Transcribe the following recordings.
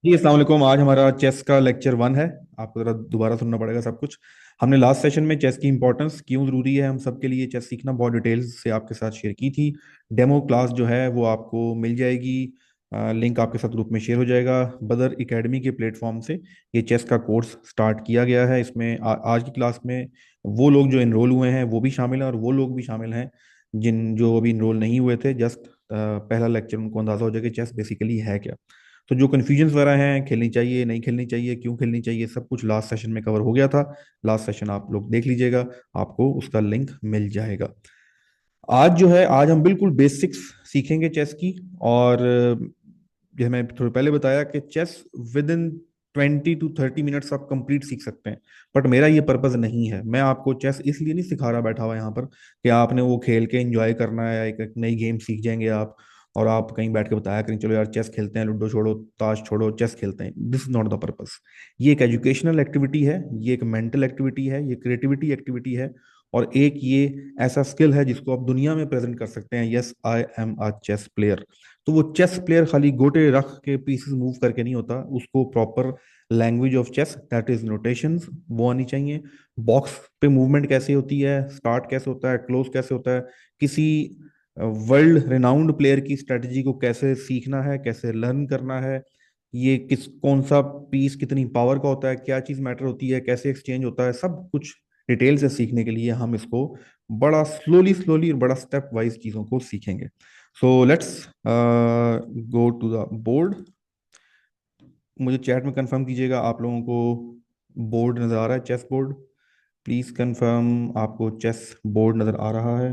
जी अस्सलाम वालेकुम। आज हमारा चेस का लेक्चर 1 है। आपको जरा दोबारा सुनना पड़ेगा सब कुछ। हमने लास्ट सेशन में चेस की इंपॉर्टेंस क्यों ज़रूरी है हम सबके लिए चेस सीखना बहुत डिटेल्स से आपके साथ शेयर की थी। डेमो क्लास जो है वो आपको मिल जाएगी। लिंक आपके साथ ग्रुप में शेयर हो जाएगा। बदर एकेडमी के प्लेटफॉर्म से ये चेस का कोर्स स्टार्ट किया गया है। इसमें आज की क्लास में वो लोग जो इनरोल हुए हैं वो भी शामिल हैं और वो लोग भी शामिल हैं जिन जो अभी इनरोल नहीं हुए थे। जस्ट पहला लेक्चर उनको अंदाजा हो जाएगा कि चेस बेसिकली है क्या। तो जो कन्फ्यूजन्स वगैरह हैं, खेलनी चाहिए नहीं खेलनी चाहिए, क्यों खेलनी चाहिए, सब कुछ लास्ट सेशन में कवर हो गया था। लास्ट सेशन आप लोग देख लीजिएगा, आपको उसका लिंक मिल जाएगा। आज जो है, आज हम बिल्कुल बेसिक्स सीखेंगे चेस की। और जैसे मैं थोड़ा पहले बताया कि chess within 20 to 30 minutes आप कंप्लीट सीख सकते हैं। बट मेरा ये पर्पज नहीं है। मैं आपको चेस इसलिए नहीं सिखा रहा बैठा हुआ यहाँ पर कि आपने वो खेल के एंजॉय करना है, एक नई गेम सीख जाएंगे आप और आप कहीं बैठ के बताया करें चलो यार चेस खेलते हैं, लूडो छोड़ो, ताश छोड़ो, चेस खेलते हैं। This is not the purpose. ये एक एजुकेशनल एक्टिविटी है, ये एक मेंटल एक्टिविटी है, ये क्रिएटिविटी एक्टिविटी है। और एक ये ऐसा स्किल है जिसको आप दुनिया में प्रेजेंट कर सकते हैं। Yes, I am a chess player. तो वो चेस प्लेयर खाली गोटे रख के पीसेस मूव करके नहीं होता, उसको proper language of chess that is notations वो आनी चाहिए। बॉक्स पे मूवमेंट कैसे होती है, स्टार्ट कैसे होता है, क्लोज कैसे होता है, किसी वर्ल्ड रिनाउंड प्लेयर की स्ट्रेटजी को कैसे सीखना है, कैसे लर्न करना है, ये किस कौन सा पीस कितनी पावर का होता है, क्या चीज मैटर होती है, कैसे एक्सचेंज होता है, सब कुछ डिटेल से सीखने के लिए हम इसको बड़ा स्लोली स्लोली और बड़ा स्टेप वाइज चीजों को सीखेंगे। So let's go to the board. मुझे चैट में कंफर्म कीजिएगा आप लोगों को बोर्ड नजर आ रहा है, चेस बोर्ड। प्लीज कंफर्म आपको चेस बोर्ड नजर आ रहा है।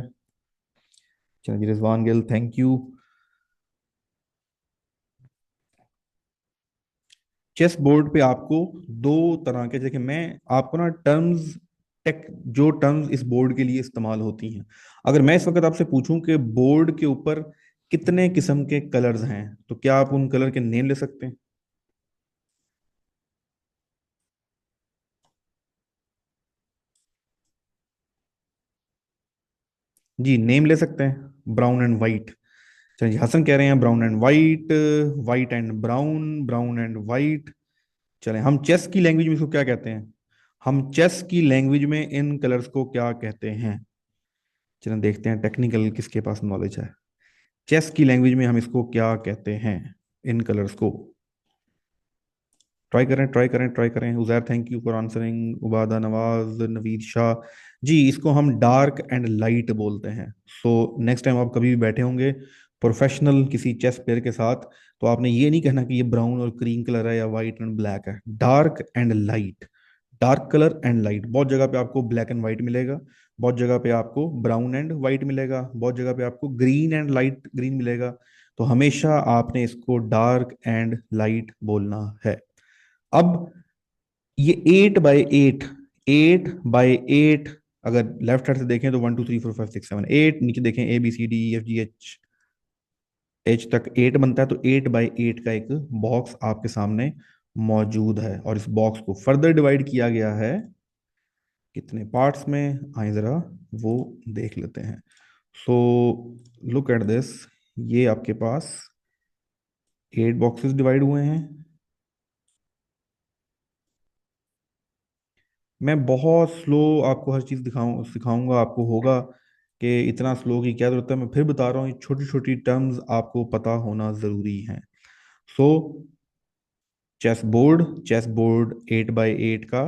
चलिए जी, Rizwan Gill, thank you. Chess board पे आपको दो तरह के, देखिए मैं आपको ना टर्म्स, टेक जो टर्म्स इस बोर्ड के लिए इस्तेमाल होती हैं, अगर मैं इस वक्त आपसे पूछूं कि बोर्ड के ऊपर कितने किस्म के कलर्स हैं, तो क्या आप उन कलर के नेम ले सकते हैं? जी, नेम ले सकते हैं। Brown and white. चलिए जी, हसन कह रहे हैं brown and white, white and brown, brown and white. चलें, हम चेस की लैंग्वेज में इसको क्या कहते हैं? हम चेस की लैंग्वेज में इन कलर्स को क्या कहते हैं? चलें देखते हैं टेक्निकल किसके पास नॉलेज है। चेस की लैंग्वेज में हम इसको क्या कहते हैं, इन कलर्स को? ट्राई करें, ट्राई करें, ट्राई करें। Uzair, thank you for answering. Ubada, Nawaz, Naveed Shah. जी, इसको हम डार्क एंड लाइट बोलते हैं। सो नेक्स्ट टाइम आप कभी भी बैठे होंगे प्रोफेशनल किसी चेस प्लेयर के साथ, तो आपने ये नहीं कहना कि ये ब्राउन और क्रीम कलर है या वाइट एंड ब्लैक है। Dark and light, dark colour and light. बहुत जगह पे आपको ब्लैक एंड वाइट मिलेगा, बहुत जगह पे आपको ब्राउन एंड वाइट मिलेगा, बहुत जगह पे आपको ग्रीन एंड लाइट ग्रीन मिलेगा। तो हमेशा आपने इसको डार्क एंड लाइट बोलना है। अब ये 8 बाई 8, 8 बाई 8, अगर लेफ्ट साइड से देखें तो 1 2 3 4 5 6 7 8, नीचे देखें ABCDEFGH, एच तक 8 बनता है। तो 8 बाई 8 का एक बॉक्स आपके सामने मौजूद है और इस बॉक्स को फर्दर डिवाइड किया गया है कितने पार्ट्स में, आइए जरा वो देख लेते हैं। सो लुक एट दिस, ये आपके पास 8 बॉक्सेस डिवाइड हुए हैं। मैं बहुत स्लो आपको हर चीज़ दिखाऊं सिखाऊंगा, आपको होगा कि इतना स्लो की क्या जरूरत है। मैं फिर बता रहा हूँ, ये छोटी छोटी टर्म्स आपको पता होना ज़रूरी है। सो चेस बोर्ड 8 बाई 8 का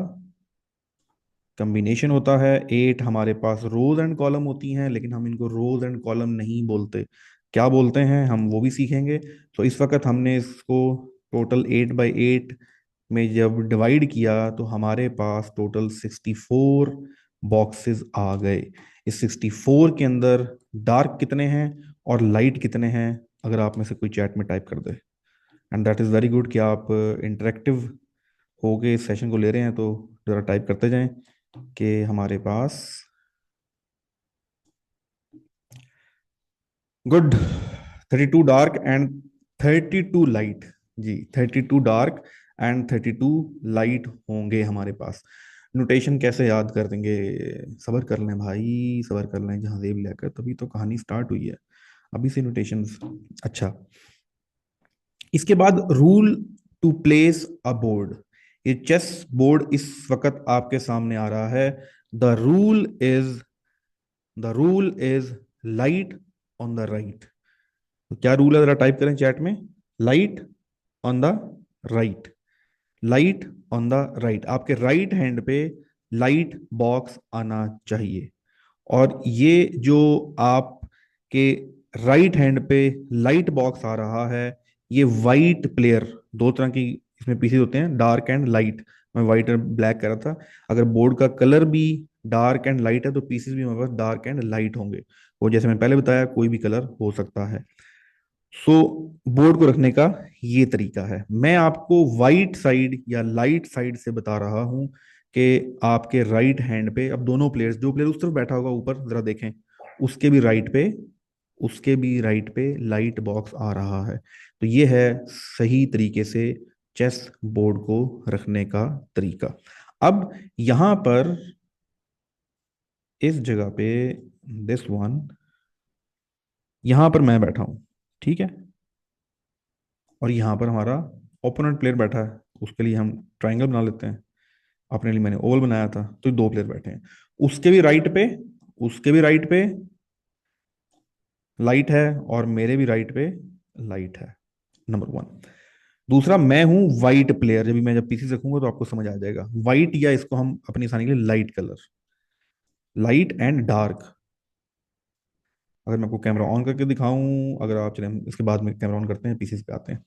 कम्बिनेशन होता है। 8 हमारे पास रोज एंड कॉलम होती हैं, लेकिन हम इनको रोज एंड कॉलम नहीं बोलते। क्या बोलते हैं हम वो भी सीखेंगे। तो इस वक्त हमने इसको टोटल 8 बाई 8 में जब डिवाइड किया तो हमारे पास टोटल 64 बॉक्सेस आ गए। इस 64 के अंदर डार्क कितने हैं और लाइट कितने हैं, अगर आप में से कोई चैट में टाइप कर दे। And that is very good कि आप इंटरेक्टिव हो के इस सेशन को ले रहे हैं, तो ज़रा टाइप करते जाएं कि हमारे पास। गुड। 32 dark and 32 light. जी, 32 डार्क एंड 32 लाइट होंगे हमारे पास। नोटेशन कैसे याद कर देंगे? सबर कर लें भाई, सबर कर लें, जहाँ जेब लेकर तभी तो कहानी स्टार्ट हुई है, अभी से नोटेशंस। अच्छा, इसके बाद rule to place a board. ये चेस बोर्ड इस वक्त आपके सामने आ रहा है। The rule is the rule is light on the right. तो क्या रूल है, जरा टाइप करें चैट में। Light on the right. Light on the right, आपके राइट हैंड पे लाइट बॉक्स आना चाहिए। और ये जो आपके राइट हैंड पे लाइट बॉक्स आ रहा है, ये वाइट प्लेयर, दो तरह की इसमें पीसेस होते हैं, डार्क एंड लाइट। मैं वाइट और ब्लैक कर रहा था। अगर बोर्ड का कलर भी डार्क एंड लाइट है तो पीसेस भी हमारे पास डार्क एंड लाइट होंगे। वो जैसे मैंने पहले बताया, कोई भी कलर हो सकता है। सो बोर्ड को रखने का ये तरीका है। मैं आपको वाइट साइड या लाइट साइड से बता रहा हूं कि आपके राइट हैंड पे, अब दोनों प्लेयर्स, जो प्लेयर उस तरफ बैठा होगा ऊपर जरा देखें, उसके भी राइट पे उसके भी राइट पे लाइट बॉक्स आ रहा है। तो ये है सही तरीके से चेस बोर्ड को रखने का तरीका। अब यहां पर इस जगह पे दिस वन, यहां पर मैं बैठा हूं, ठीक है, और यहाँ पर हमारा ओपोनेंट प्लेयर बैठा है। उसके लिए हम ट्रायंगल बना लेते हैं। अपने लिए मैंने ओवल बनाया था, तो दो प्लेयर बैठे हैं। उसके भी राइट पे उसके भी राइट पे लाइट है, और मेरे भी राइट पे लाइट है। Number one. दूसरा, मैं हूं वाइट प्लेयर। जब पीसी रखूंगा तो आपको समझ आ जाएगा। वाइट, या इसको हम अपनी आसानी के लिए light colour, light and dark. अगर मैं आपको कैमरा ऑन करके दिखाऊं, अगर आप चले, हम इसके बाद में कैमरा ऑन करते हैं, पीसी पे आते हैं।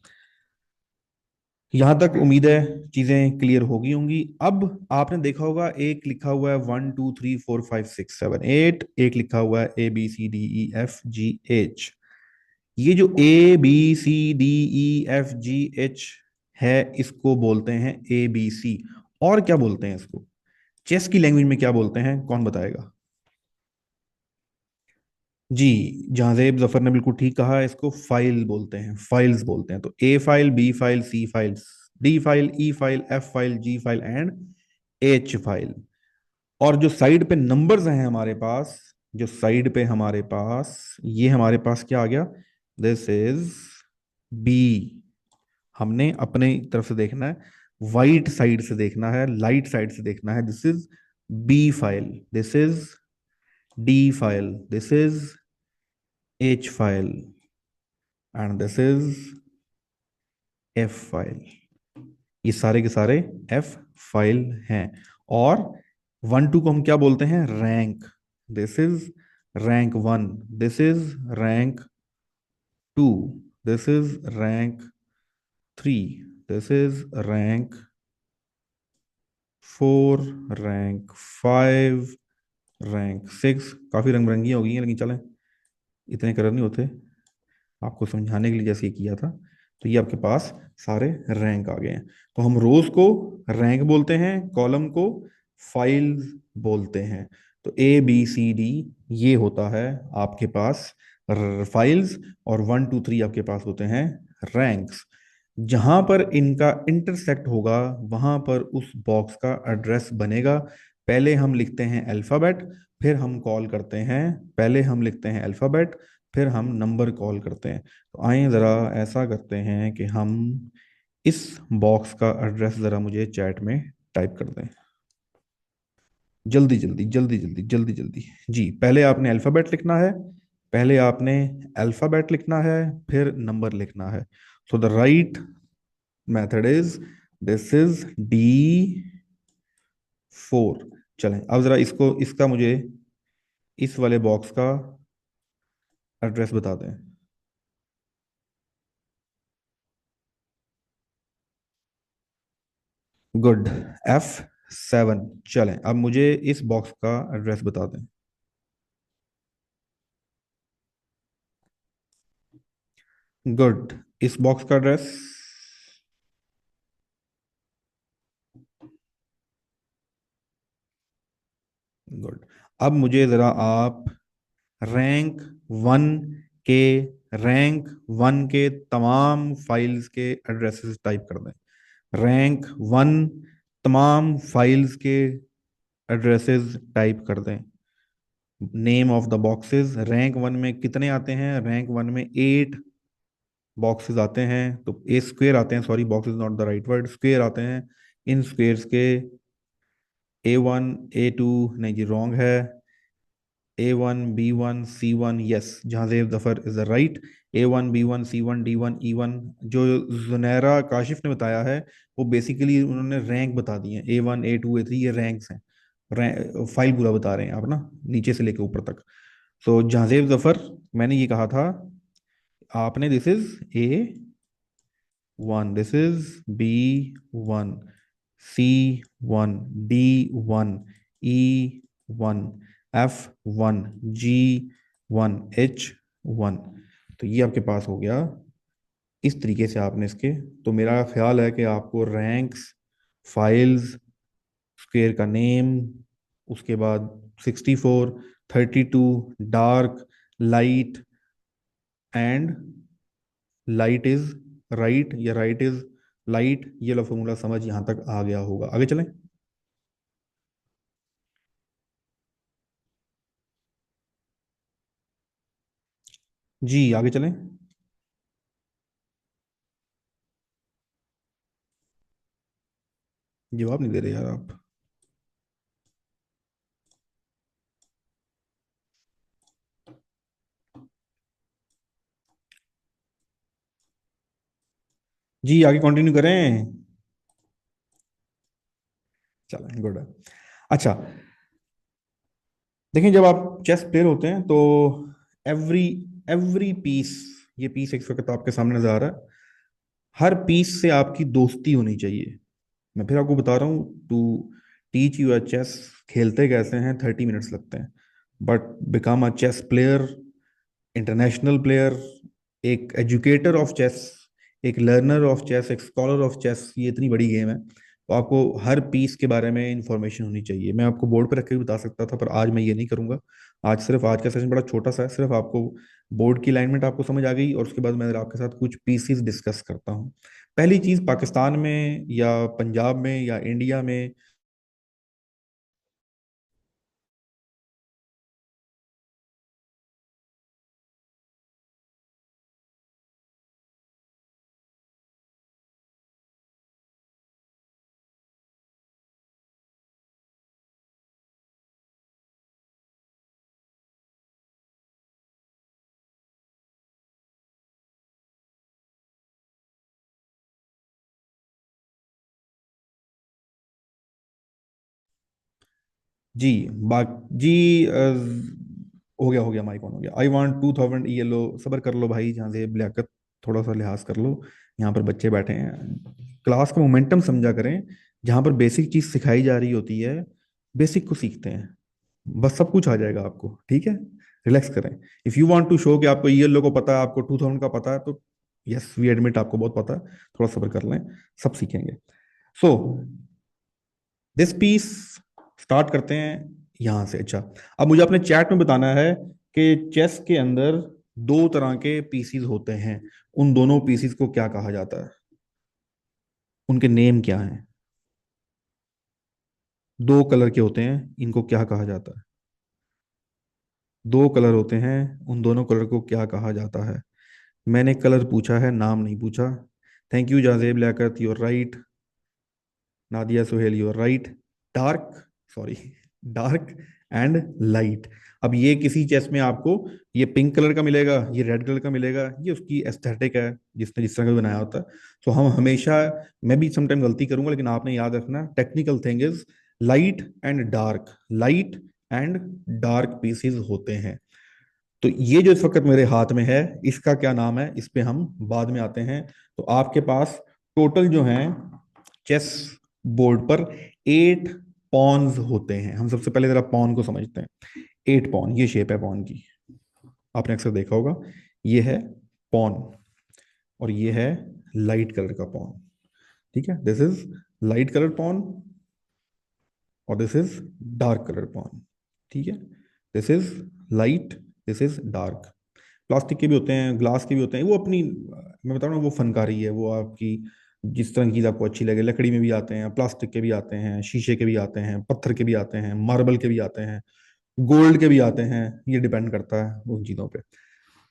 यहां तक उम्मीद है चीजें क्लियर हो गई होंगी। अब आपने देखा होगा, एक लिखा हुआ है 1 2 3 4 5 6 7 8, एक लिखा हुआ है ABCDEFGH। ये जो ABCDEFGH है, इसको बोलते हैं ABC। और क्या बोलते हैं इसको, चेस की लैंग्वेज में क्या बोलते हैं, कौन बताएगा? जी, जहांजेब जफर ने बिल्कुल ठीक कहा, इसको फाइल बोलते हैं, फाइल्स बोलते हैं। तो A file, B file, C file, D file, E file, F file, G file and H file. और जो साइड पे नंबर्स हैं हमारे पास, जो साइड पे हमारे पास, ये हमारे पास क्या आ गया, दिस इज B। हमने अपने तरफ से देखना है, वाइट साइड से देखना है, लाइट साइड से देखना है। This is B file, this is D file, this is H file and this is F file. ये सारे के सारे F फाइल हैं। और 1 2 को हम क्या बोलते हैं, rank. This is rank 1, this is rank 2, this is rank 3, this is rank 4, rank 5, rank 6। काफी रंग बिरंगी हो गई हैं, लेकिन चलें, इतने कलर नहीं होते। आपको समझाने के लिए जैसे ये किया था। तो ये आपके पास सारे रैंक आ गए हैं। तो हम रोज को रैंक बोलते हैं, कॉलम को फाइल्स बोलते हैं। तो ABCD ये होता है आपके पास फाइल्स, और 1 2 3 आपके पास होते हैं रैंक्स। जहां पर इनका इंटरसेक्ट होगा, वहां पर उस बॉक्स का एड्रेस बनेगा। पहले हम लिखते हैं अल्फाबेट, फिर हम कॉल करते हैं, पहले हम लिखते हैं अल्फाबेट, फिर हम नंबर कॉल करते हैं। तो आइए ज़रा ऐसा करते हैं कि हम इस बॉक्स का एड्रेस ज़रा मुझे चैट में टाइप कर दें। जल्दी जल्दी जल्दी जल्दी जल्दी जल्दी। जी, पहले आपने अल्फ़ाबेट लिखना है, पहले आपने अल्फ़ाबेट लिखना है, फिर नंबर लिखना है। So the right method is, this is D4। चलें, अब ज़रा इसको, इसका मुझे इस वाले बॉक्स का एड्रेस बता दें। Good, F7। चलें, अब मुझे इस बॉक्स का एड्रेस बता दें। गुड, इस बॉक्स का एड्रेस। गुड। अब मुझे ज़रा आप रैंक वन के रैंक वन के तमाम फाइल्स के एड्रेसेस टाइप कर दें। रैंक 1 तमाम फाइल्स के एड्रेसेस टाइप कर दें। Name of the boxes, rank 1 में कितने आते हैं, रैंक 1 में 8 बॉक्सेस आते हैं, तो ए स्क्वेयर आते हैं, sorry box is not the right word, square आते हैं। इन स्क्वेयर्स के A1 A2, नहीं जी रॉन्ग है, A1 B1 C1, यस, जहां Zafar is the right. A1 B1 C1 D1 E1, जो जुनैरा काशिफ ने बताया है वो बेसिकली उन्होंने रैंक बता दी है, A1 A2 A3, ये रैंक्स हैं। फाइल पूरा बता रहे हैं आप ना, नीचे से लेकर ऊपर तक। सो जहांजेब जफर, मैंने ये कहा था आपने, this is A1, this is B1, C1, D1, E1, F1, G1, H1। तो ये आपके पास हो गया, इस तरीके से आपने इसके। तो मेरा ख्याल है कि आपको रैंक्स, फाइल्स, स्क्वेयर का नेम, उसके बाद 64, 32, dark, light and light is right या राइट इज लाइट, ये लो फॉर्मूला समझ यहां तक आ गया होगा। आगे चलें। जी आगे चलें। जवाब नहीं दे रहे यार आप। जी आगे कंटिन्यू करें। चलें, गुड है। अच्छा, देखिए जब आप चेस प्लेयर होते हैं तो एवरी एवरी पीस, ये पीस एक वक्त आपके सामने नजर आ रहा है, हर पीस से आपकी दोस्ती होनी चाहिए। मैं फिर आपको बता रहा हूँ, to teach you a chess, खेलते कैसे हैं 30 मिनट्स लगते हैं, but become a chess player, international player, एक एजुकेटर ऑफ चेस, एक लर्नर ऑफ चेस, एक स्कॉलर ऑफ चेस, ये इतनी बड़ी गेम है, तो आपको हर पीस के बारे में इंफॉर्मेशन होनी चाहिए। मैं आपको बोर्ड पर रख के भी बता सकता था, पर आज मैं ये नहीं करूंगा। आज का सेशन बड़ा छोटा सा है, सिर्फ आपको बोर्ड की अलाइनमेंट आपको समझ आ गई, और उसके बाद मैं आपके साथ कुछ पीसीस डिस्कस करता हूँ। पहली चीज, पाकिस्तान में या पंजाब में या इंडिया में, जी बाक जी हो गया माइक ऑन हो गया। आई वांट 2000 ELO, सबर कर लो भाई, जहाँ से लियाकत, थोड़ा सा लिहाज कर लो। यहाँ पर बच्चे बैठे हैं, क्लास का मोमेंटम समझा करें। जहाँ पर बेसिक चीज सिखाई जा रही होती है, बेसिक को सीखते हैं, बस सब कुछ आ जाएगा आपको, ठीक है। रिलैक्स करें। If you want to show कि आपको ELO को पता है, आपको 2000 का पता है, तो यस वी एडमिट आपको बहुत पता है, थोड़ा सब्र कर लें, सब सीखेंगे। सो दिस पीस स्टार्ट करते हैं यहां से। अच्छा, अब मुझे अपने चैट में बताना है कि चेस के अंदर दो तरह के पीसीज होते हैं, उन दोनों पीसीज को क्या कहा जाता है, उनके नेम क्या हैं। दो कलर के होते हैं, इनको क्या कहा जाता है। दो कलर होते हैं, उन दोनों कलर को क्या कहा जाता है। मैंने कलर पूछा है, नाम नहीं पूछा। Thank you Jazeb Liaquat, you're right. Nadia Suhail, you're right. Dark, sorry, dark and light. अब ये किसी चेस में आपको ये पिंक कलर का मिलेगा, ये रेड कलर का मिलेगा, ये उसकी एस्थेटिक है, जिसने जिस तरह का बनाया होता है। तो हम हमेशा, मैं भी समटाइम गलती करूंगा, लेकिन आपने याद रखना, technical thing is light and dark, light and dark pieces होते हैं। तो ये जो इस वक्त मेरे हाथ में है, इसका क्या नाम है, इस पे हम बाद में आते हैं। तो आपके पास टोटल जो है चेस बोर्ड पर 8 पॉन्स होते हैं। हम सबसे पहले जरा पॉन को समझते हैं। 8 पॉन, ये शेप है पॉन की, आपने अक्सर देखा होगा। ये है पॉन, और ये है लाइट कलर का पॉन, ठीक है। This is light colour pawn, और this is dark colour pawn, ठीक है। This is light, this is dark. Plastic के भी होते हैं, ग्लास के भी होते हैं, वो अपनी, मैं बता रहा हूँ, वो फनकारी है, वो आपकी जिस तरह की चीज़ आपको अच्छी लगे। लकड़ी में भी आते हैं, प्लास्टिक के भी आते हैं, शीशे के भी आते हैं, पत्थर के भी आते हैं, मार्बल के भी आते हैं, गोल्ड के भी आते हैं, ये डिपेंड करता है उन चीज़ों पे।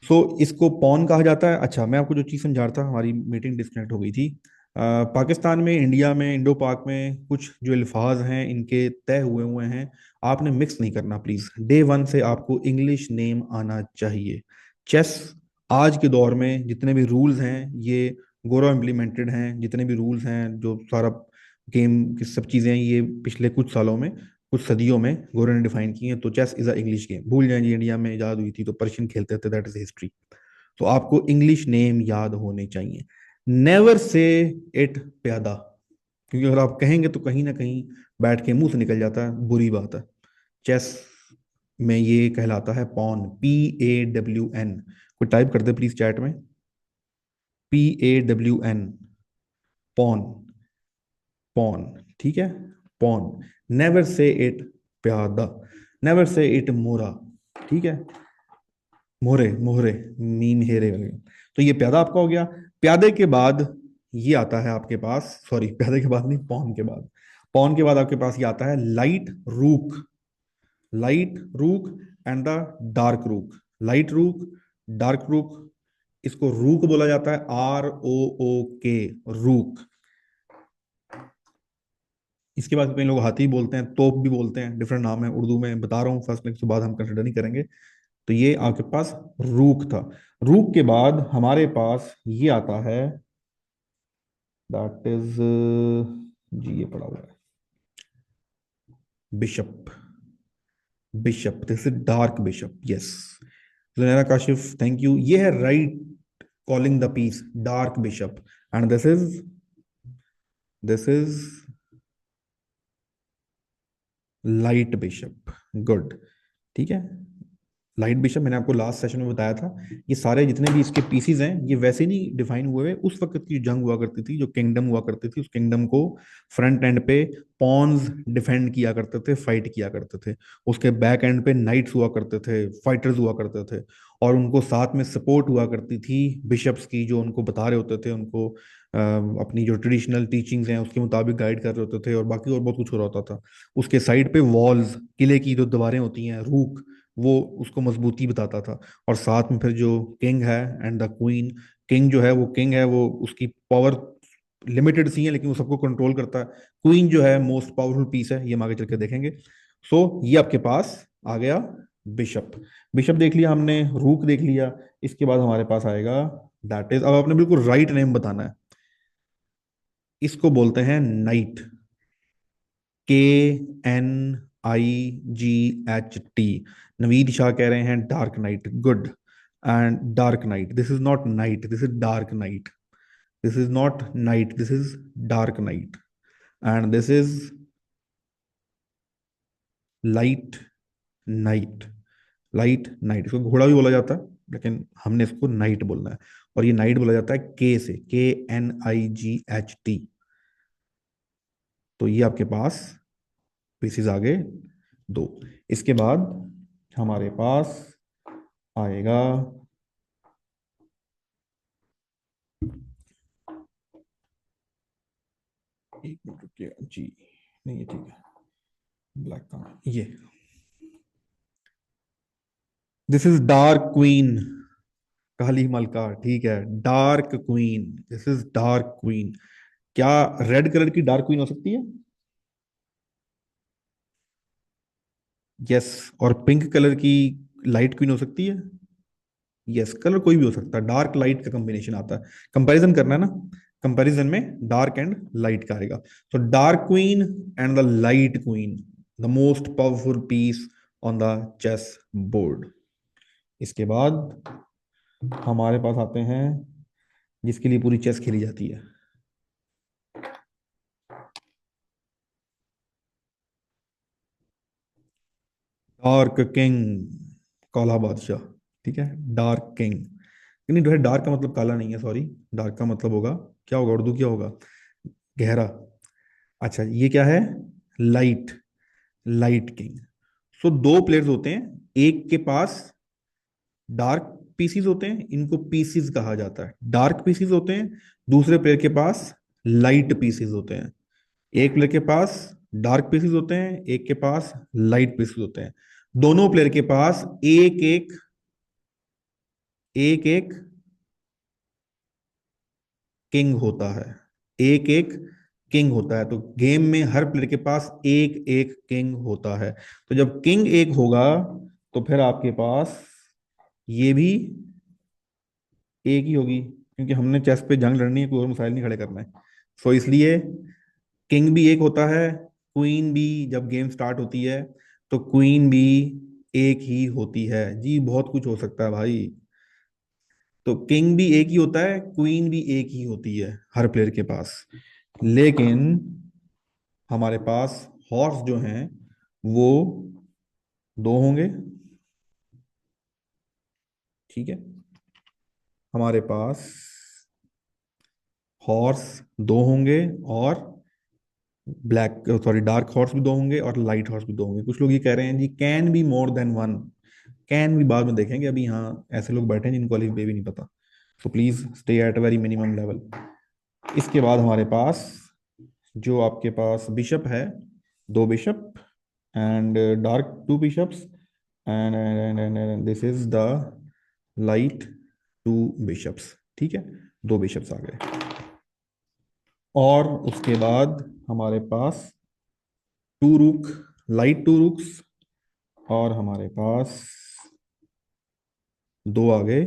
सो इसको पॉन कहा जाता है। अच्छा, मैं आपको जो चीज़ समझा रहा था, हमारी मीटिंग डिस्कनेक्ट हो गई थी। पाकिस्तान में, इंडिया में, इंडो पाक में कुछ जो अल्फाज हैं इनके तय हुए हुए हैं, आपने मिक्स नहीं करना प्लीज। डे वन से आपको इंग्लिश नेम आना चाहिए। चेस आज के दौर में जितने भी रूल्स हैं ये गौरव इम्प्लीमेंटेड हैं। जितने भी रूल्स हैं, जो सारा गेम की सब चीज़ें हैं, ये पिछले कुछ सालों में, कुछ सदियों में गौरव ने डिफाइन की हैं। तो chess is a English game. भूल जाएं जी, इंडिया में इजाद हुई थी तो पर्शियन खेलते थे, दैट इज हिस्ट्री। तो आपको इंग्लिश नेम याद होने चाहिए। नेवर से इट प्यादा, क्योंकि अगर आप कहेंगे तो कहीं ना कहीं बैठ के मुंह से निकल जाता है, बुरी बात है। चेस में ये कहलाता है पॉन, PAWN। कोई टाइप कर दे प्लीज चैट में, PAWN, पॉन, पॉन, ठीक है, पॉन। नेवर से इट प्यादा, नेवर से इट मोरा, ठीक है, मोहरे, मोहरे, मीम हेरे वगैरह। तो ये प्यादा आपका हो गया। प्यादे के बाद ये आता है आपके पास, सॉरी प्यादे के बाद नहीं, पौन के बाद, पौन के बाद आपके पास ये आता है लाइट रूक, लाइट रूक एंड द डार्क रूक। लाइट रूक, डार्क रूक, इसको रूक बोला जाता है, ROOK, रूक। इसके बाद कई लोग हाथी बोलते हैं, तोप भी बोलते हैं, डिफरेंट नाम है उर्दू में, बता रहा हूँ, फर्स्ट लेक्चर के बाद हम कंसिडर नहीं करेंगे। तो ये आपके पास रूक था। रूक के बाद हमारे पास ये आता है, दैट इज, जी ये पड़ा हुआ है, bishop, bishop, this is dark bishop, yes. Junaira Kashif, thank you. ये है right calling the piece, dark bishop. And this is light bishop, good, ठीक है। लाइट बिशप मैंने आपको लास्ट सेशन में बताया था। ये सारे जितने भी इसके पीसीज हैं ये वैसे नहीं डिफाइन हुए हुए, उस वक्त की जंग हुआ करती थी, जो किंगडम हुआ करती थी, उस किंगडम को फ्रंट एंड पे पॉन्स डिफेंड किया करते थे, फाइट किया करते थे। उसके बैक एंड पे नाइट्स हुआ करते थे, फाइटर्स हुआ करते थे, और उनको साथ में सपोर्ट हुआ करती थी बिशप्स की, जो उनको बता रहे होते थे, उनको अपनी जो ट्रेडिशनल टीचिंग्स हैं उसके मुताबिक गाइड कर रहे होते थे, और बाकी और बहुत कुछ हो रहा होता था। उसके साइड पे वॉल्स, किले की जो दीवारें होती हैं, रूक, वो उसको मजबूती बताता था। और साथ में फिर जो किंग है एंड द क्वीन, किंग जो है वो किंग है, वो उसकी पावर लिमिटेड सी है लेकिन वो सबको कंट्रोल करता है। क्वीन जो है मोस्ट पावरफुल पीस है, ये हम आगे चल के देखेंगे। ये आपके पास आ गया बिशप। बिशप देख लिया हमने, रूक देख लिया। इसके बाद हमारे पास आएगा, दैट इज, अब आपने बिल्कुल राइट नेम बताना है। इसको बोलते हैं नाइट, KNIGHT। नवीद शाह कह रहे हैं dark night, good. And dark night, this is not night, this is dark night, this is not night, this is dark night. And this is light night, light night. इसको घोड़ा भी बोला जाता है लेकिन हमने इसको नाइट बोलना है। और ये नाइट बोला जाता है के से, KNIGHT। तो ये आपके पास पीसीज आ गए दो। इसके बाद हमारे पास आएगा, एक मिनट रुकिएगा जी, नहीं ये ठीक है, ब्लैक का ये, दिस इज डार्क क्वीन, काली मलका, ठीक है, dark queen, this is dark queen. क्या रेड कलर की डार्क क्वीन हो सकती है? यस। और पिंक कलर की लाइट क्वीन हो सकती है? यस, कलर कोई भी हो सकता है, डार्क लाइट का कॉम्बिनेशन आता है। कंपैरिजन करना है ना, कंपैरिजन में डार्क एंड लाइट का आएगा। तो dark queen and the light queen, the most powerful piece on the chess board. इसके बाद हमारे पास आते हैं जिसके लिए पूरी चेस खेली जाती है, डार्क किंग, काला बादशाह, ठीक है, डार्क किंग। नहीं, जो है डार्क का मतलब काला नहीं है, सॉरी। डार्क का मतलब होगा, क्या होगा उर्दू, क्या होगा, गहरा। अच्छा, ये क्या है, लाइट, लाइट किंग। दो प्लेयर्स होते हैं, एक के पास डार्क पीसीज होते हैं, इनको पीसीज कहा जाता है, डार्क पीसीज होते हैं। दूसरे प्लेयर के पास लाइट पीसीज होते हैं। एक प्लेयर के पास डार्क पीसीज होते हैं, एक के पास लाइट पीसीज होते हैं। दोनों प्लेयर के पास एक एक एक एक किंग होता है, एक एक किंग होता है। तो गेम में हर प्लेयर के पास एक एक किंग होता है। तो जब किंग एक होगा तो फिर आपके पास ये भी एक ही होगी, क्योंकि हमने चेस पे जंग लड़नी है, कोई और मिसाइल नहीं खड़े करना है। सो इसलिए किंग भी एक होता है, क्वीन भी जब गेम स्टार्ट होती है तो क्वीन भी एक ही होती है। जी बहुत कुछ हो सकता है भाई। तो किंग भी एक ही होता है, क्वीन भी एक ही होती है हर प्लेयर के पास। लेकिन हमारे पास हॉर्स जो हैं वो दो होंगे। ठीक है, हमारे पास हॉर्स दो होंगे, और ब्लैक सॉरी डार्क हॉर्स भी दो होंगे, और लाइट हॉर्स भी दो होंगे। कुछ लोग ये कह रहे हैं जी can be more than one. Can भी बाद में देखेंगे, अभी यहाँ ऐसे लोग बैठे हैं जिनको अलिफ बे भी नहीं पता। So please stay at very minimum level. इसके बाद हमारे पास जो आपके पास बिशप है, दो bishop, and dark two bishops, and this is the light two bishops. ठीक है, दो बिशप्स आ गए। और उसके बाद हमारे पास टू रुक, लाइट टू रुक्स, और हमारे पास दो आ गए,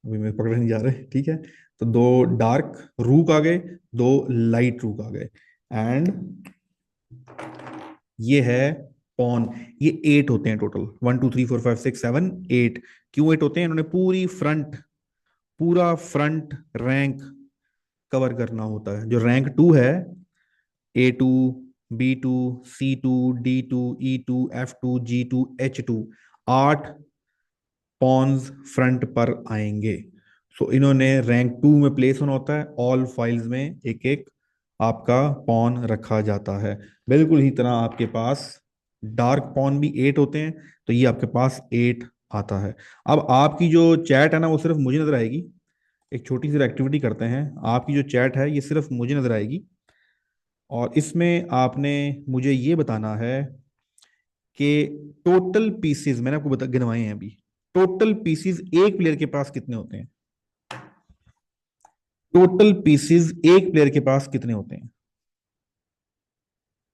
अभी मेरे पकड़ नहीं जा रहे। ठीक है, तो दो डार्क रूक आ गए, दो लाइट रूक आ गए, एंड ये है पॉन। ये एट होते हैं टोटल, 1 2 3 4 5 6 7 8। क्यों एट होते हैं? इन्होंने पूरा फ्रंट रैंक कवर करना होता है। जो रैंक टू है, A2, B2, C2, D2, E2, F2, G2, H2, 8 Pond's front पर आएंगे। सो इन्होंने रैंक टू में प्लेस होना होता है। ऑल फाइल्स में एक एक आपका पॉन रखा जाता है। बिल्कुल ही तरह आपके पास डार्क पॉन भी एट होते हैं, तो ये आपके पास एट आता है। अब आपकी जो चैट है ना वो सिर्फ मुझे नजर आएगी। एक छोटी सी एक्टिविटी करते हैं, आपकी जो चैट है ये सिर्फ मुझे नजर आएगी, और इसमें आपने मुझे ये बताना है कि टोटल पीसेस मैंने आपको बता गिनवाए हैं अभी। टोटल पीसेस एक प्लेयर के पास कितने होते हैं? टोटल पीसेस एक प्लेयर के पास कितने होते हैं?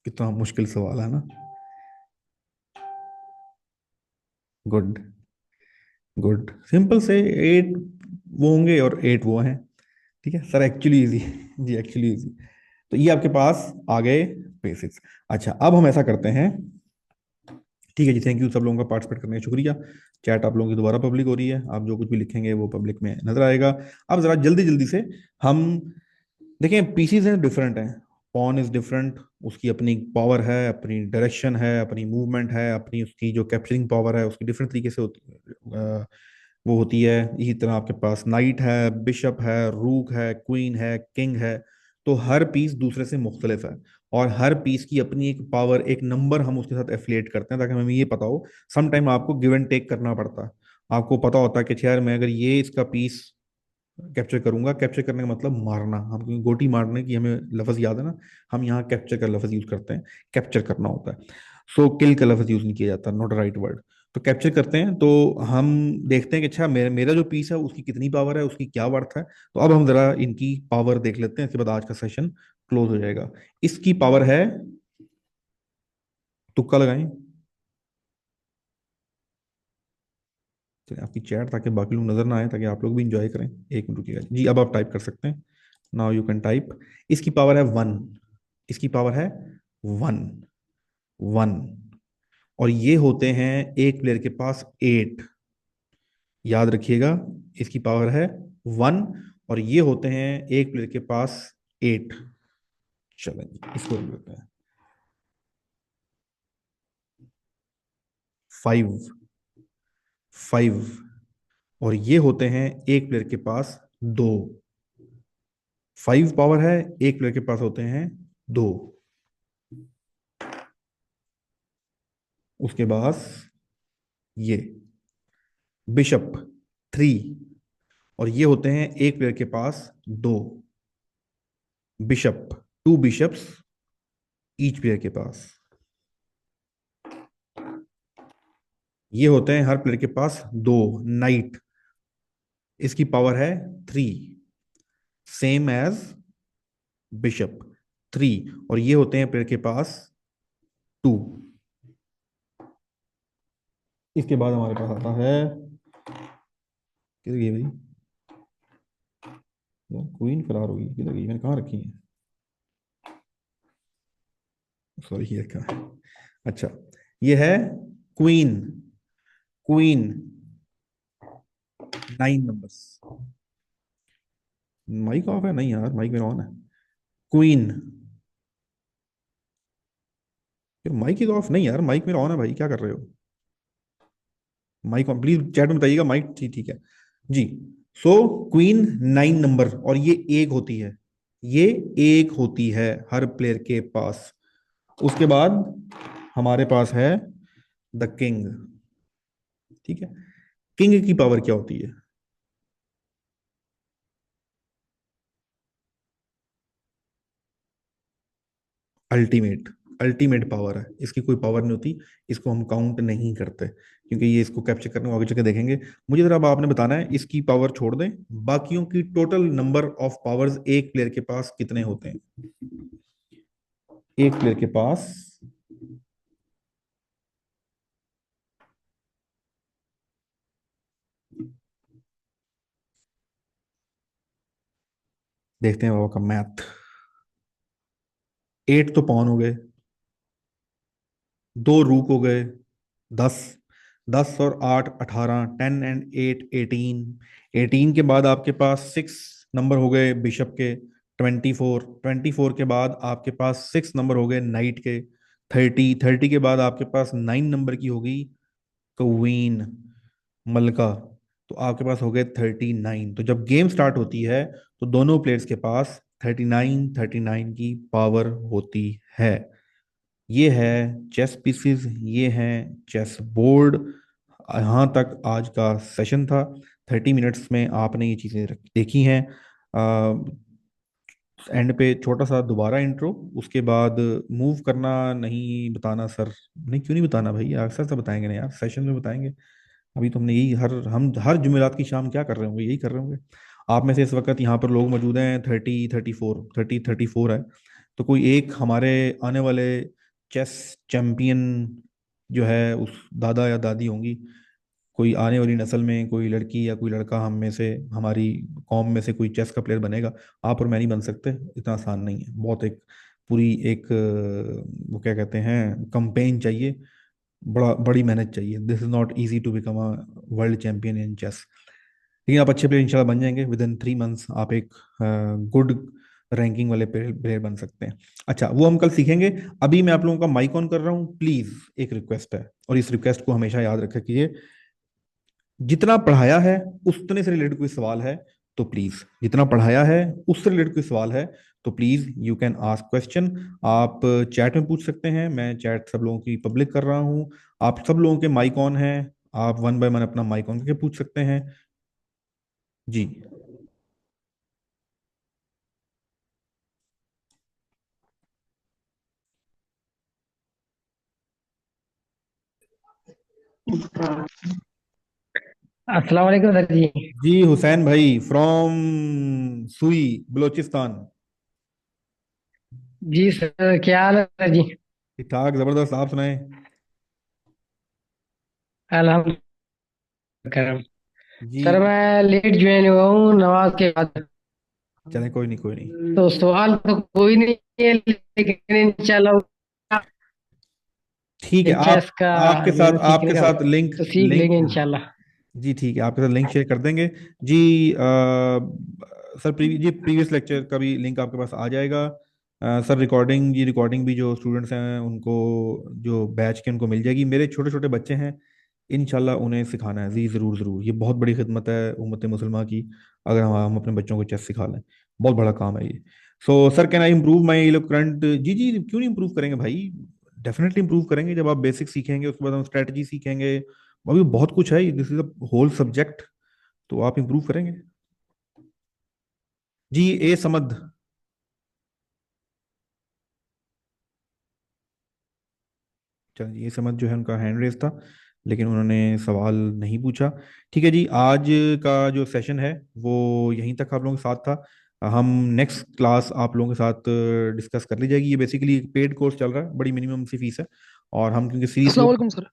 कितना मुश्किल सवाल है ना। गुड, गुड, सिंपल से एट वो होंगे और एट वो हैं। ठीक है सर, एक्चुअली इजी। जी एक्चुअली इजी। तो ये आपके पास आ गए बेसिक्स। अच्छा, अब हम ऐसा करते हैं। ठीक है जी, थैंक यू सब लोगों का पार्टिसिपेट करने का शुक्रिया। चैट आप लोगों की दोबारा पब्लिक हो रही है, आप जो कुछ भी लिखेंगे वो पब्लिक में नजर आएगा। अब जरा जल्दी जल्दी से हम देखें, पीसीज हैं डिफरेंट हैं, पॉन इज डिफरेंट, उसकी अपनी पावर है, अपनी डायरेक्शन है, अपनी मूवमेंट है, अपनी उसकी जो कैप्चरिंग पावर है उसकी डिफरेंट तरीके से वो होती है। इसी तरह आपके पास नाइट है, बिशप है, रूक है, क्वीन है, किंग है। तो हर पीस दूसरे से मुख्तलिफ है, और हर पीस की अपनी एक पावर, एक नंबर हम उसके साथ एफिलिएट करते हैं ताकि हमें ये पता हो। सम टाइम आपको गिव एंड टेक करना पड़ता है। आपको पता होता है कि यार मैं अगर ये इसका पीस कैप्चर करूंगा, कैप्चर करने का मतलब मारना, हम क्योंकि गोटी मारने की हमें लफ्ज याद है ना, हम यहाँ कैप्चर का लफ्ज यूज करते हैं, कैप्चर करना होता है। सो किल का लफ्ज यूज नहीं किया जाता, नॉट राइट वर्ड। तो कैप्चर करते हैं, तो हम देखते हैं कि अच्छा मेरा जो पीस है उसकी कितनी पावर है, उसकी क्या वर्थ है। तो अब हम जरा इनकी पावर देख लेते हैं, इसके बाद आज का सेशन क्लोज हो जाएगा। इसकी पावर है, तुक्का लगाएं। चलिए, आपकी चैट ताकि बाकी लोग नजर ना आए, ताकि आप लोग भी इंजॉय करें। एक मिनट रुकिएगा जी, अब आप टाइप कर सकते हैं। Now you can type. इसकी पावर है वन। इसकी पावर है वन, वन। और ये होते हैं एक प्लेयर के पास एट। याद रखिएगा, इसकी पावर है वन, और ये होते हैं एक प्लेयर के पास एट। चलें जी, इसको लिख लेते हैं फाइव, फाइव। और ये होते हैं एक प्लेयर के पास दो। फाइव पावर है, एक प्लेयर के पास होते हैं दो। उसके बाद ये बिशप थ्री, और ये होते हैं एक प्लेयर के पास दो। Bishop, two bishops each player के पास। ये होते हैं हर प्लेयर के पास दो। नाइट, इसकी पावर है 3, सेम एज बिशप, 3। और ये होते हैं प्लेयर के पास 2। इसके बाद हमारे पास आता है, किधर गई भाई यार, क्वीन फरार होगी, किधर गई, मैंने कहाँ रखी है, सॉरी ये रखा है। अच्छा, ये है queen. Queen 9 numbers. Mic off है नहीं यार, माइक मेरा ऑन है। क्वीन, यार माइक इज ऑफ नहीं यार, माइक मेरा ऑन है भाई, क्या कर रहे हो। माइक ऑन, प्लीज चैट में बताइएगा माइक ठीक ठीक है जी। सो क्वीन 9 नंबर, और ये एक होती है, ये एक होती है हर प्लेयर के पास। उसके बाद हमारे पास है द किंग। ठीक है, किंग की पावर क्या होती है? अल्टीमेट, अल्टीमेट पावर है, इसकी कोई पावर नहीं होती। इसको हम काउंट नहीं करते, क्योंकि ये इसको कैप्चर करने को आगे चल के देखेंगे। मुझे जरा अब आपने बताना है, इसकी पावर छोड़ दें, बाकियों की टोटल नंबर ऑफ पावर्स एक प्लेयर के पास कितने होते हैं? एक प्लेयर के पास, देखते हैं बाबा का मैथ। 8 तो पॉन हो गए, 2 रूक हो गए, 10। 10 और 8 18, 10 एंड 8 18। 18 के बाद आपके पास 6 नंबर हो गए बिशप के, 24। 24 के बाद आपके पास 6 नंबर हो गए नाइट के, 30। 30 के बाद आपके पास 9 नंबर की होगी क्वीन, मलका। तो आपके पास हो गए 39। तो जब गेम स्टार्ट होती है तो दोनों प्लेयर्स के पास 39 की पावर होती है। ये है चेस पीसीज, ये है चेस बोर्ड। यहाँ तक आज का सेशन था। 30 मिनट्स में आपने ये चीज़ें देखी हैं। एंड पे छोटा सा दोबारा इंट्रो, उसके बाद मूव करना नहीं बताना सर, नहीं क्यों नहीं बताना भाई, अक्सर से बताएंगे ना यार, सेशन में बताएंगे। अभी तो हमने यही हम हर जुमेरात की शाम क्या कर रहे होंगे, यही कर रहे होंगे। आप में से इस वक्त यहाँ पर लोग मौजूद हैं 34 है। तो कोई एक हमारे आने वाले चेस चैंपियन जो है, उस दादा या दादी होंगी, कोई आने वाली नस्ल में कोई लड़की या कोई लड़का हम में से, हमारी कौम में से कोई चेस का प्लेयर बनेगा। आप और मैं नहीं बन सकते, इतना आसान नहीं है, बहुत एक पूरी एक वो क्या कहते हैं, कंपेन चाहिए, बड़ी मेहनत चाहिए। This is not easy to become a world champion in chess. लेकिन आप अच्छे प्लेयर इंशाल्लाह बन जाएंगे, विद इन 3 मंथ्स आप एक गुड रैंकिंग वाले प्लेयर बन सकते हैं। अच्छा, वो हम कल सीखेंगे। अभी मैं आप लोगों का माइक ऑन कर रहा हूँ, प्लीज एक रिक्वेस्ट है, और इस रिक्वेस्ट को हमेशा याद रखें कि ये जितना पढ़ाया है उतने से रिलेटेड कोई सवाल है तो प्लीज, जितना पढ़ाया है उससे रिलेटेड कोई सवाल है तो please you can ask question. आप चैट में पूछ सकते हैं, मैं चैट सब लोगों की पब्लिक कर रहा हूँ। आप सब लोगों के माइक ऑन है, आप वन बाय वन अपना माइक ऑन करके पूछ सकते हैं जी। अस्सलाम वालेकुम सर जी। जी हुसैन भाई फ्रॉम सुई, बलोचिस्तान। जी सर, क्या हाल है सर जी? ठीक ठाक, जबरदस्त, आप सुनाएं। अल्हम्दुलिल्लाह करम। जी, सर मैं लेट ज्वाइन हुआ हूँ नमाज के बाद। चलें कोई नहीं कोई नहीं। तो सवाल तो कोई नहीं है, लेकिन इंशाल्लाह ठीक है, आप चेस का आपके जो है साथ ना सीखने आपके का साथ लिंक, तो सीख लिंक लेंगे इंशाल्लाह। जी ठीक है, आपके साथ लिंक शेयर कर देंगे जी। सर जी प्रीवियस लेक्चर का भी लिंक आपके पास आ जाएगा। सर रिकॉर्डिंग जी, रिकॉर्डिंग भी जो स्टूडेंट्स हैं उनको, जो बैच के, उनको मिल जाएगी। मेरे छोटे छोटे बच्चे हैं, इंशाल्लाह उन्हें सिखाना है जी, ज़रूर ज़रूर, ये बहुत बड़ी खिदमत है उम्मत मुसलमान की, अगर हम अपने बच्चों को चेस सिखा लें, बहुत बड़ा काम है ये। So sir can I improve my current, जी जी क्यों नहीं इम्प्रूव करेंगे भाई, डेफिनेटली इम्प्रूव करेंगे। जब आप बेसिक सीखेंगे उसके बाद हम स्ट्रेटजी सीखेंगे, अभी बहुत कुछ है, this is a whole subject, तो आप इम्प्रूव करेंगे जी। ए समद, चलिए, ये समझ जो है उनका हैंड रेस था। लेकिन उन्होंने सवाल नहीं पूछा। ठीक है जी, आज का जो सेशन है वो यहीं तक आप लोगों के साथ था। हम नेक्स्ट क्लास आप लोगों के साथ डिस्कस कर ली जाएगी। ये बेसिकली पेड कोर्स चल रहा है, बड़ी मिनिमम सी फीस है। और हम क्योंकि सीरीज अस्सलाम लोग। वालेकुम सर।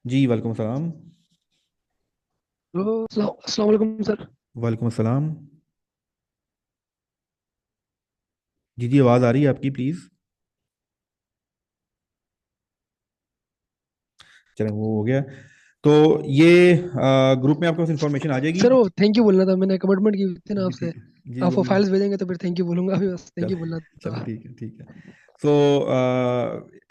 जी वालेकुम सलाम। हेलो, अस्सलाम वालेकुम सर। वालेकुम सलाम। जी जी, आवाज़ आ रही है आपकी, प्लीज़। चलें, वो हो गया। तो ये ग्रुप में आपके पास इंफॉर्मेशन आ जाएगी। सर वो थैंक यू बोलना था, मैंने कमिटमेंट की थी ना जी आपसे। ठीक है। जी आप वो बोलिए। फाइल्स भेजेंगे तो फिर थैंक यू बोलूंगा, अभी बस थैंक चल यू बोलना चलो, था। ठीक है ठीक है। सो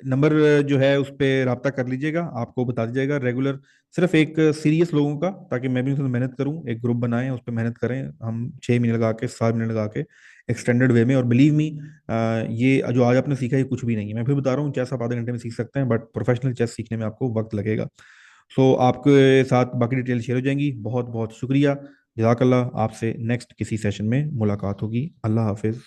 नंबर जो है उस पर रब्ता कर लीजिएगा, आपको बता दिया जाएगा रेगुलर। सिर्फ एक सीरियस लोगों का, ताकि मैं भी उसमें मेहनत करूं, एक ग्रुप बनाएं, उस पर मेहनत करें हम 6 महीने लगा के, 7 महीने लगा के, एक्सटेंडेड वे में। और बिलीव मी, ये जो आज आपने सीखा ये कुछ भी नहीं है। मैं फिर बता रहा हूँ, चेस आप आधे घंटे में सीख सकते हैं, बट प्रोफेशनल चेस सीखने में आपको वक्त लगेगा। सो आपके साथ बाकी डिटेल शेयर हो जाएंगी। बहुत बहुत शुक्रिया। जज़ाकल्लाह। आपसे नेक्स्ट किसी सेशन में मुलाकात होगी। अल्लाह हाफिज।